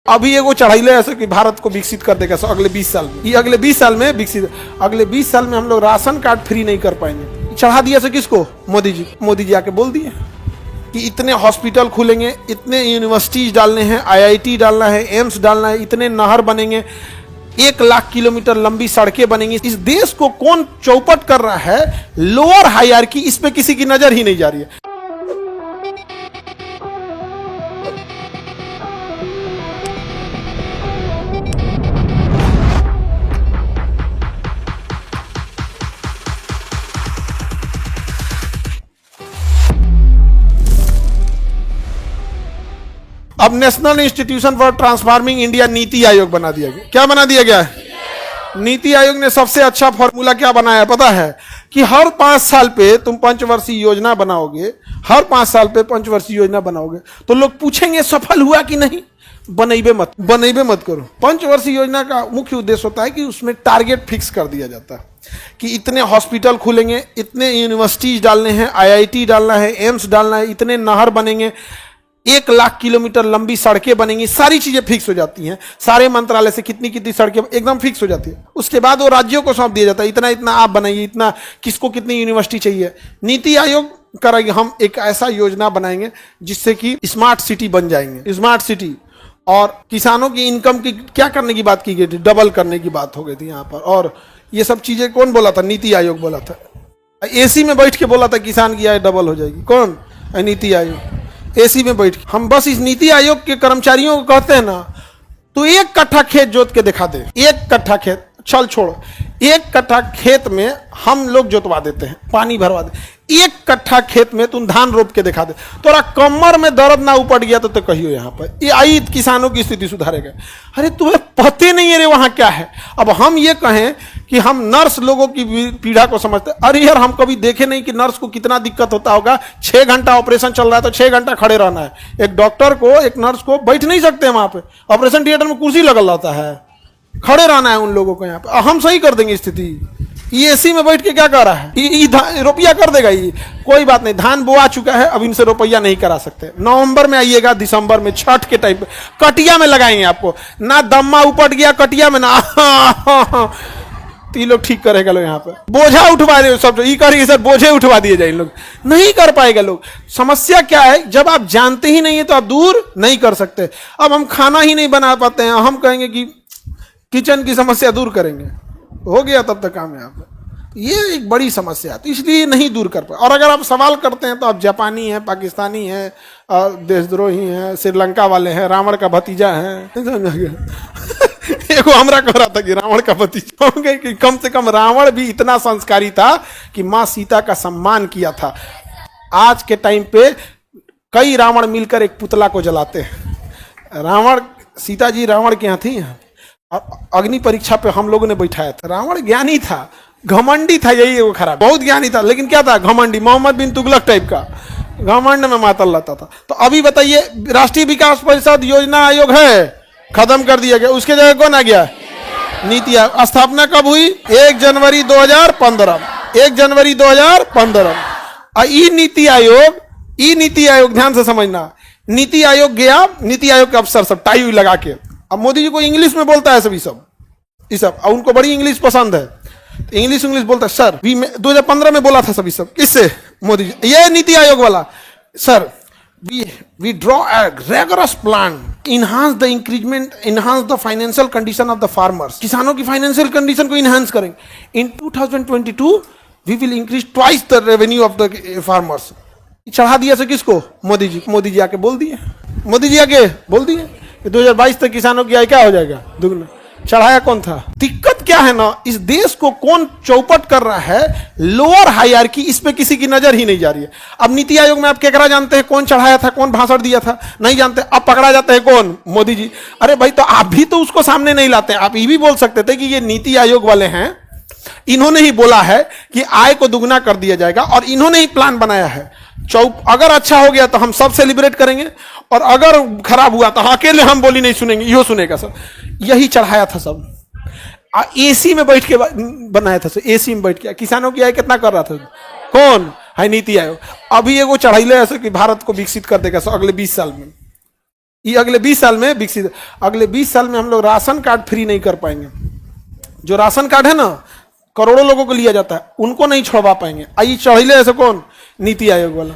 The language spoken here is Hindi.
अभी ये वो चढ़ाई ऐसे कि भारत को विकसित कर देगा अगले 20 साल में। ये अगले 20 साल में विकसित, अगले 20 साल में हम लोग राशन कार्ड फ्री नहीं कर पाएंगे। चढ़ा दिया से किसको? मोदी जी आके बोल दिए कि इतने हॉस्पिटल खुलेंगे, इतने यूनिवर्सिटीज डालने हैं, आईआईटी डालना है, एम्स डालना है, इतने नहर बनेंगे, 1 लाख किलोमीटर लंबी सड़कें बनेंगी। इस देश को कौन चौपट कर रहा है? Lower hierarchy. इस पे किसी की नजर ही नहीं जा रही है। अब national institution for transforming India NITI Aayog बना दिया गया। क्या बना दिया गया है? नीति आयोग ने सबसे अच्छा फॉर्मूला क्या बनाया है पता है? कि हर 5 साल पे तुम पंचवर्षीय योजना बनाओगे, हर 5 साल पे पंचवर्षीय योजना बनाओगे तो लोग पूछेंगे सफल हुआ कि नहीं। बनैबे मत करो। पंचवर्षीय योजना का मुख्य उद्देश्य होता है कि उसमें टारगेट फिक्स कर दिया जाता है कि इतने हॉस्पिटल खुलेंगे, इतने यूनिवर्सिटीज डालने हैं, आईआईटी डालना है, एम्स डालना है, इतने नहर बनेंगे, 1 लाख किलोमीटर लंबी सड़कें बनेंगी। सारी चीजें फिक्स हो जाती हैं। सारे मंत्रालय से कितनी सड़कें एकदम फिक्स हो जाती है। उसके बाद वो राज्यों को सौंप दिया जाता है, इतना आप बनाइए, इतना किसको कितनी यूनिवर्सिटी चाहिए। नीति आयोग करेंगे, हम एक ऐसा योजना बनाएंगे जिससे कि स्मार्ट सिटी बन जाएंगे। स्मार्ट सिटी और किसानों की इनकम की क्या करने की बात की गई थी? डबल करने की बात हो गई थी यहाँ पर। और ये सब चीजें कौन बोला था? नीति आयोग बोला था। एसी में बैठ के बोला था किसान की आय डबल हो जाएगी। कौन? नीति आयोग। एसी में बैठ के हम बस इस नीति आयोग के कर्मचारियों को कहते हैं ना, तो 1 कट्ठा खेत जोत के दिखा दे। 1 कट्ठा खेत, चल छोड़, 1 कट्ठा खेत में हम लोग जोतवा देते हैं, पानी भरवा दे। 1 कट्ठा खेत में तुम धान रोप के दिखा दे, तोरा कमर में दर्द ना उपट गया तो कहियो यहाँ पर ये आई किसानों की स्थिति सुधारेगा। अरे तुम्हें पते नहीं है रे वहां क्या है। अब हम ये कहें कि हम नर्स लोगों की पीड़ा को समझते, अरे यार हम कभी देखे नहीं कि नर्स को कितना दिक्कत होता होगा। 6 घंटा ऑपरेशन चल रहा है तो 6 घंटा खड़े रहना है। एक डॉक्टर को, एक नर्स को बैठ नहीं सकते वहां पे। ऑपरेशन थिएटर में कुर्सी लगल रहता है, खड़े रहना है उन लोगों को यहाँ पे। हम सही कर देंगे स्थिति। ये एसी में बैठ के क्या कर रहा है? रुपया कर देगा ये, कोई बात नहीं। धान बोआ चुका है, अब इनसे रुपया नहीं करा सकते। नवंबर में आइएगा, दिसंबर में, छठ के टाइम पे कटिया में लगाएंगे आपको। ना दम्मा उपट गया कटिया में, ना तो ये लोग ठीक करेगा लोग यहाँ पे। बोझा उठवा दे सब, ये करेंगे सर, बोझे उठवा दिए जाए। लोग नहीं कर पाएगा लोग। समस्या क्या है? जब आप जानते ही नहीं है तो आप दूर नहीं कर सकते। अब हम खाना ही नहीं बना पाते हैं, हम कहेंगे कि किचन की समस्या दूर करेंगे, हो गया तब तक काम यहाँ पे। ये एक बड़ी समस्या है, तो इसलिए नहीं दूर कर पाए। और अगर आप सवाल करते हैं तो आप जापानी हैं, पाकिस्तानी हैं, देशद्रोही हैं, श्रीलंका वाले हैं, रावण का भतीजा है। एगो हमरा कह रहा था कि रावण का भतीजा हो गए, कि कम से कम रावण भी इतना संस्कारी था कि माँ सीता का सम्मान किया था। आज के टाइम पे कई रावण मिलकर एक पुतला को जलाते हैं। रावण, सीता जी रावण के यहाँ थी, अग्नि परीक्षा पे हम लोगों ने बैठाया था। रावण ज्ञानी था, घमंडी था, यही वो खराब। बहुत ज्ञानी था, लेकिन क्या था? घमंडी, मोहम्मद बिन तुगलक टाइप का, घमंड में मातल रहता था। तो अभी बताइए, राष्ट्रीय विकास परिषद योजना आयोग है, खत्म कर दिया गया। उसके जगह कौन आ गया? नीति आयोग। स्थापना कब हुई? 1 जनवरी 2015। 1 जनवरी 2015। ई नीति आयोग ध्यान से समझना। नीति आयोग गया, नीति आयोग के अफसर सब टाई लगा के, अब मोदी जी को इंग्लिश में बोलता है सभी सब, ये सब, और उनको बड़ी इंग्लिश पसंद है, तो इंग्लिश बोलता है। सर 2015 में बोला था सभी सब, किससे? मोदी जी। ये नीति आयोग वाला, sir we draw a rigorous plan, enhance the financial condition of the farmers. किसानों की फाइनेंशियल कंडीशन को इनहांस करेंगे। In 2022 we will increase twice the revenue of the farmers. चढ़ा दिया से किसको? मोदी जी आके बोल दिए। 2022 तक किसानों की आय क्या हो जाएगा? दुगना। चढ़ाया कौन था? दिक्कत क्या है ना, इस देश को कौन चौपट कर रहा है? Lower hierarchy. इस पे किसी की नजर ही नहीं जा रही है। अब नीति आयोग में आप केकरा जानते हैं? कौन चढ़ाया था, कौन भाषण दिया था? नहीं जानते। अब पकड़ा जाता है कौन? मोदी जी। अरे भाई, तो आप भी तो उसको सामने नहीं लाते। आप ये भी बोल सकते थे कि ये नीति आयोग वाले हैं, इन्होंने ही बोला है कि आय को दुगना कर दिया जाएगा, और इन्होंने ही प्लान बनाया है। अगर अच्छा हो गया तो हम सब सेलिब्रेट करेंगे, और अगर खराब हुआ तो अकेले हम बोली नहीं सुनेंगे, यो सुनेगा सब। यही चढ़ाया था सब। एसी में बैठ के बनाया था, एसी में बैठ के। किसानों की आय कितना कर रहा था? कौन है? नीति आयोग। अभी ये वो चढ़ाई ऐसे कि भारत को विकसित कर देगा अगले 20 साल में। ये अगले 20 साल में विकसित, अगले 20 साल में हम लोग राशन कार्ड फ्री नहीं कर पाएंगे। जो राशन कार्ड है ना, करोड़ों लोगों को लिया जाता है, उनको नहीं छोड़वा पाएंगे। आई चढ़िले ऐसे कौन? नीति आयोग वाला।